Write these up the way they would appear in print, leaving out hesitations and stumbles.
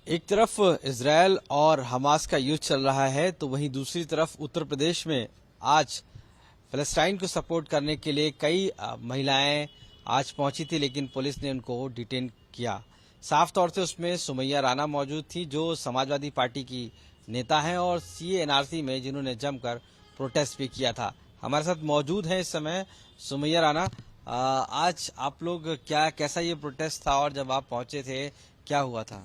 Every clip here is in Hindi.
एक तरफ इजरायल और हमास का युद्ध चल रहा है तो वहीं दूसरी तरफ उत्तर प्रदेश में आज फिलिस्तीन को सपोर्ट करने के लिए कई महिलाएं आज पहुंची थी, लेकिन पुलिस ने उनको डिटेन किया। साफ तौर से उसमें सुमैया राणा मौजूद थी, जो समाजवादी पार्टी की नेता हैं और सीए एनआरसी में जिन्होंने जमकर प्रोटेस्ट भी किया था। हमारे साथ मौजूद है इस समय सुमैया राणा। आज आप लोग कैसा ये प्रोटेस्ट था और जब आप पहुंचे थे क्या हुआ था?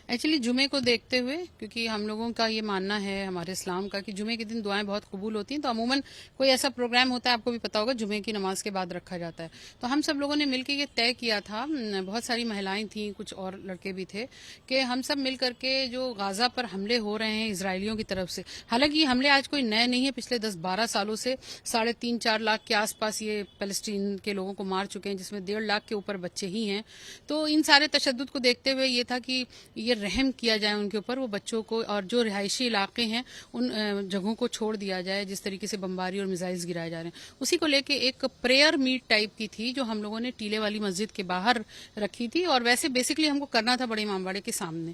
एक्चुअली जुमे को देखते हुए, क्योंकि हम लोगों का ये मानना है हमारे इस्लाम का कि जुमे के दिन दुआएं बहुत कबूल होती हैं, तो अमूमन कोई ऐसा प्रोग्राम होता है, आपको भी पता होगा, जुमे की नमाज के बाद रखा जाता है। तो हम सब लोगों ने मिलकर ये तय किया था, बहुत सारी महिलाएं थीं, कुछ और लड़के भी थे, कि हम सब मिल करके जो गाजा पर हमले हो रहे हैं इसराइलियों की तरफ से, हालांकि ये हमले आज कोई नए नहीं है, पिछले 10-12 सालों से 3.5-4 लाख के आसपास ये फलस्तीन के लोगों को मार चुके हैं, जिसमें 1.5 लाख के ऊपर बच्चे ही हैं। तो इन सारे तशद्दुद को देखते हुए ये था कि ये रहम किया जाए उनके ऊपर, वो बच्चों को, और जो रिहायशी इलाके हैं उन जगहों को छोड़ दिया जाए जिस तरीके से बमबारी और मिसाइल्स गिराए जा रहे हैं। उसी को लेके एक प्रेयर मीट टाइप की थी जो हम लोगों ने टीले वाली मस्जिद के बाहर रखी थी, और वैसे बेसिकली हमको करना था बड़े इमामबाड़े के सामने,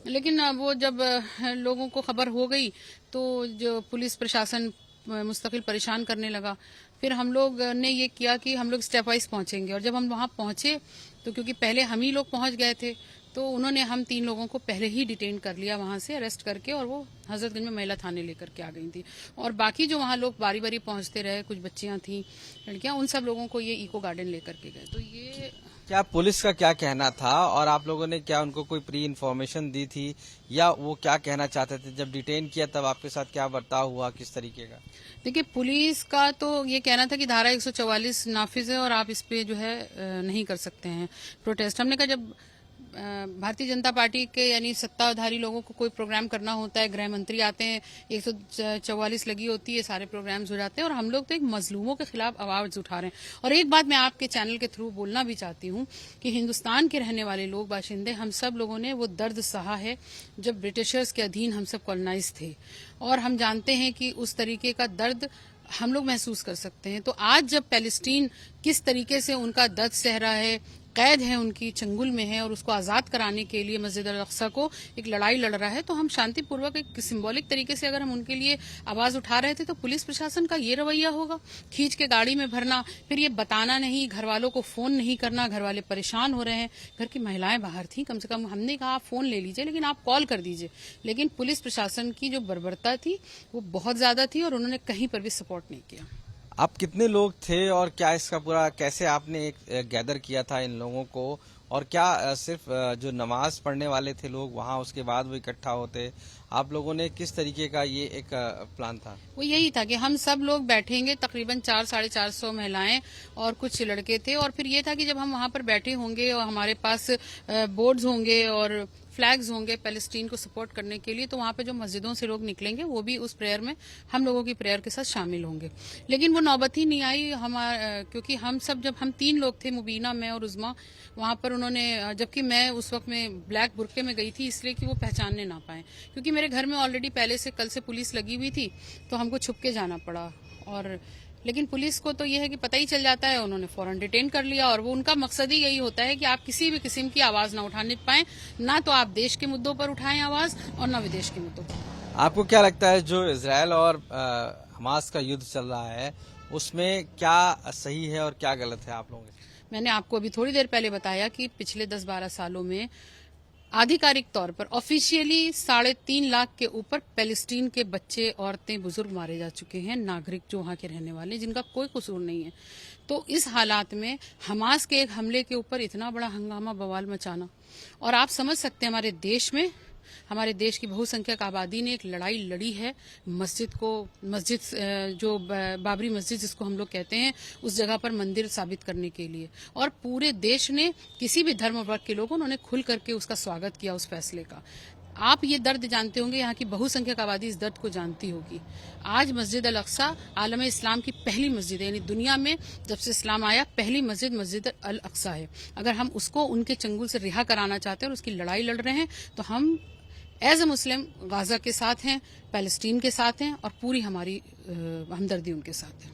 लेकिन वो जब लोगों को खबर हो गई तो जो पुलिस प्रशासन मुस्तकिल परेशान करने लगा। फिर हम लोग ने ये किया कि हम लोग स्टेप वाइज पहुंचेंगे, और जब हम वहां पहुंचे तो क्योंकि पहले हम ही लोग पहुंच गए थे, तो उन्होंने हम 3 लोगों को पहले ही डिटेन कर लिया, वहां से अरेस्ट करके, और वो हजरतगंज में महिला थाने लेकर के आ गई थी। और बाकी जो वहां लोग बारी बारी पहुंचते रहे, कुछ बच्चियां थी, लड़कियां, उन सब लोगों को ये इको गार्डन लेकर के गए। तो ये क्या पुलिस का क्या कहना था और आप लोगों ने क्या उनको कोई प्री इन्फॉर्मेशन दी थी, या वो क्या कहना चाहते थे? जब डिटेन किया तब आपके साथ क्या बर्ताव हुआ, किस तरीके का? देखिए, पुलिस का तो ये कहना था कि धारा 144 नाफिज है और आप इस पे जो है नहीं कर सकते हैं प्रोटेस्ट। हमने कहा जब भारतीय जनता पार्टी के यानी सत्ताधारी लोगों को कोई प्रोग्राम करना होता है, गृह मंत्री आते हैं, 144 लगी होती है, सारे प्रोग्राम्स हो जाते हैं, और हम लोग तो एक मजलूमों के खिलाफ आवाज उठा रहे हैं। और एक बात मैं आपके चैनल के थ्रू बोलना भी चाहती हूँ कि हिंदुस्तान के रहने वाले लोग, बाशिंदे, हम सब लोगों ने वो दर्द सहा है जब ब्रिटिशर्स के अधीन हम सब कॉलोनाइज थे, और हम जानते हैं कि उस तरीके का दर्द हम लोग महसूस कर सकते हैं। तो आज जब पैलेस्टीन किस तरीके से उनका दर्द सह रहा है, कैद है, उनकी चंगुल में है, और उसको आजाद कराने के लिए मस्जिद अल अक्सा को एक लड़ाई लड़ रहा है, तो हम शांतिपूर्वक एक सिंबॉलिक तरीके से अगर हम उनके लिए आवाज उठा रहे थे, तो पुलिस प्रशासन का ये रवैया होगा, खींच के गाड़ी में भरना, फिर ये बताना नहीं, घर वालों को फोन नहीं करना, घर वाले परेशान हो रहे हैं, घर की महिलाएं बाहर थी, कम से कम हमने कहा आप फोन ले लीजिए, लेकिन आप कॉल कर दीजिए, लेकिन पुलिस प्रशासन की जो बर्बरता थी वो बहुत ज्यादा थी, और उन्होंने कहीं पर भी सपोर्ट नहीं किया। आप कितने लोग थे और क्या इसका पूरा कैसे आपने एक गैदर किया था इन लोगों को, और क्या सिर्फ जो नमाज पढ़ने वाले थे लोग वहां, उसके बाद वो इकट्ठा होते, आप लोगों ने किस तरीके का ये एक प्लान था? वो यही था कि हम सब लोग बैठेंगे, तकरीबन 400-450 महिलाएं और कुछ लड़के थे, और फिर ये था कि जब हम वहां पर बैठे होंगे और हमारे पास बोर्ड्स होंगे और फ्लैग्स होंगे पैलेस्टीन को सपोर्ट करने के लिए, तो वहां पे जो मस्जिदों से लोग निकलेंगे वो भी उस प्रेयर में हम लोगों की प्रेयर के साथ शामिल होंगे। लेकिन वो नौबत ही नहीं आई क्योंकि हम सब, जब हम 3 लोग थे, मुबीना, मैं और उज़मा, वहां पर उन्होंने, जबकि मैं उस वक्त में ब्लैक बुर्के में गई थी इसलिए कि वो पहचानने ना पाए, क्योंकि मेरे घर में ऑलरेडी पहले से कल से पुलिस लगी हुई थी, तो हमको छुप के जाना पड़ा। और लेकिन पुलिस को तो यह है कि पता ही चल जाता है, उन्होंने फौरन डिटेन कर लिया, और वो उनका मकसद ही यही होता है कि आप किसी भी किस्म की आवाज ना उठाने पाए, ना तो आप देश के मुद्दों पर उठाएं आवाज और ना विदेश के मुद्दों पर। आपको क्या लगता है जो इजरायल और हमास का युद्ध चल रहा है उसमें क्या सही है और क्या गलत है आप लोगों के? मैंने आपको अभी थोड़ी देर पहले बताया कि पिछले 10-12 सालों में आधिकारिक तौर पर ऑफिशियली 3.5 लाख के ऊपर पैलेस्टीन के बच्चे, औरतें, बुजुर्ग मारे जा चुके हैं, नागरिक जो वहां के रहने वाले, जिनका कोई कसूर नहीं है। तो इस हालात में हमास के एक हमले के ऊपर इतना बड़ा हंगामा बवाल मचाना, और आप समझ सकते हैं हमारे देश की बहुसंख्यक आबादी ने एक लड़ाई लड़ी है मस्जिद जो बाबरी मस्जिद जिसको हम लोग कहते हैं, उस जगह पर मंदिर साबित करने के लिए, और पूरे देश ने, किसी भी धर्म वर्ग के लोगों, उन्होंने खुल करके उसका स्वागत किया, उस फैसले का। आप ये दर्द जानते होंगे, यहाँ की बहुसंख्यक आबादी इस दर्द को जानती होगी। आज मस्जिद अल अक्सा आलम इस्लाम की पहली मस्जिद है, यानी दुनिया में जब से इस्लाम आया पहली मस्जिद अल अक्सा है। अगर हम उसको उनके चंगुल से रिहा कराना चाहते हैं और उसकी लड़ाई लड़ रहे हैं, तो हम एज ए मुस्लिम गाजा के साथ हैं, पैलेस्टीन के साथ हैं, और पूरी हमारी हमदर्दी उनके साथ है।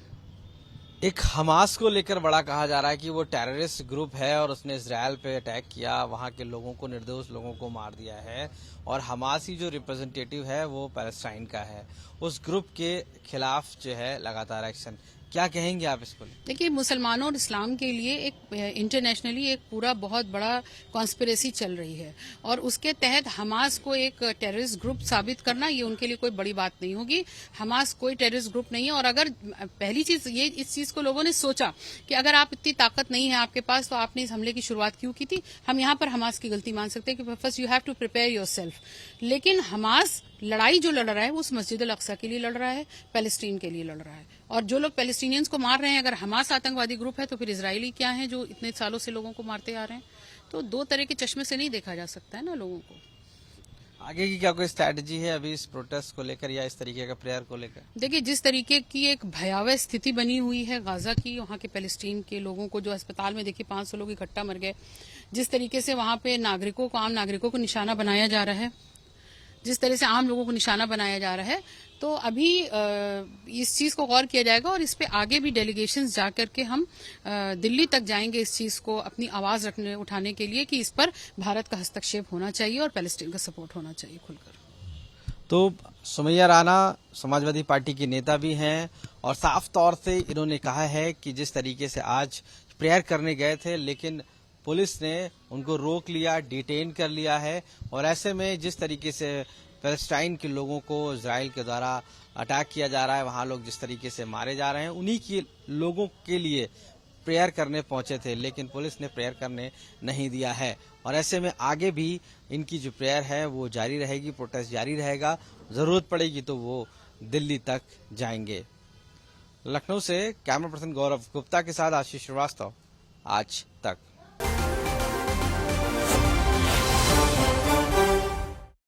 एक हमास को लेकर बड़ा कहा जा रहा है कि वो टेररिस्ट ग्रुप है और उसने इजराइल पे अटैक किया, वहां के लोगों को, निर्दोष लोगों को मार दिया है। और हमास की जो रिप्रेजेंटेटिव है वो पैलेस्टाइन का है। उस ग्रुप के खिलाफ जो है लगातार एक्शन, क्या कहेंगे आप इसको? देखिए, मुसलमानों और इस्लाम के लिए एक इंटरनेशनली एक पूरा बहुत बड़ा कॉन्स्पिरेसी चल रही है और उसके तहत हमास को एक टेररिस्ट ग्रुप साबित करना ये उनके लिए कोई बड़ी बात नहीं होगी। हमास कोई टेररिस्ट ग्रुप नहीं है। और अगर पहली चीज ये, इस चीज को लोगों ने सोचा कि अगर आप इतनी ताकत नहीं है आपके पास तो आपने इस हमले की शुरुआत क्यों की थी। हम यहाँ पर हमास की गलती मान सकते हैं कि first you have to prepare yourself. लेकिन हमास लड़ाई जो लड़ रहा है वो उस मस्जिद अल अक्सा के लिए लड़ रहा है, पैलेस्टीन के लिए लड़ रहा है। और जो लोग पैलेस्टीनियंस को मार रहे हैं, अगर हमास आतंकवादी ग्रुप है तो फिर इजरायली क्या है जो इतने सालों से लोगों को मारते आ रहे हैं। तो दो तरह के चश्मे से नहीं देखा जा सकता है ना लोगों को। आगे की क्या कोई स्ट्रैटेजी है अभी इस प्रोटेस्ट को लेकर या इस तरीके का प्रेयर को लेकर? देखिए, जिस तरीके की एक भयावह स्थिति बनी हुई है गाजा की, वहाँ के पैलेस्टीन के लोगों को जो अस्पताल में देखिए 500 लोग इकट्ठा मर गए, जिस तरीके से वहाँ पे नागरिकों को, आम नागरिकों को निशाना बनाया जा रहा है, जिस तरह से आम लोगों को निशाना बनाया जा रहा है, तो अभी इस चीज को गौर किया जाएगा और इस पे आगे भी डेलीगेशंस जा करके हम दिल्ली तक जाएंगे इस चीज को अपनी आवाज उठाने के लिए कि इस पर भारत का हस्तक्षेप होना चाहिए और पैलेस्टीन का सपोर्ट होना चाहिए खुलकर। तो सुमैया राणा समाजवादी पार्टी की नेता भी हैं और साफ तौर से इन्होंने कहा है कि जिस तरीके से आज प्रेयर करने गए थे लेकिन पुलिस ने उनको रोक लिया, डिटेन कर लिया है। और ऐसे में जिस तरीके से पैलेस्टाइन के लोगों को इजराइल के द्वारा अटैक किया जा रहा है, वहां लोग जिस तरीके से मारे जा रहे हैं, उन्हीं के लोगों के लिए प्रेयर करने पहुंचे थे लेकिन पुलिस ने प्रेयर करने नहीं दिया है। और ऐसे में आगे भी इनकी जो प्रेयर है वो जारी रहेगी, प्रोटेस्ट जारी रहेगा। जरूरत पड़ेगी तो वो दिल्ली तक जाएंगे। लखनऊ से कैमरा पर्सन गौरव गुप्ता के साथ आशीष श्रीवास्तव, आज तक।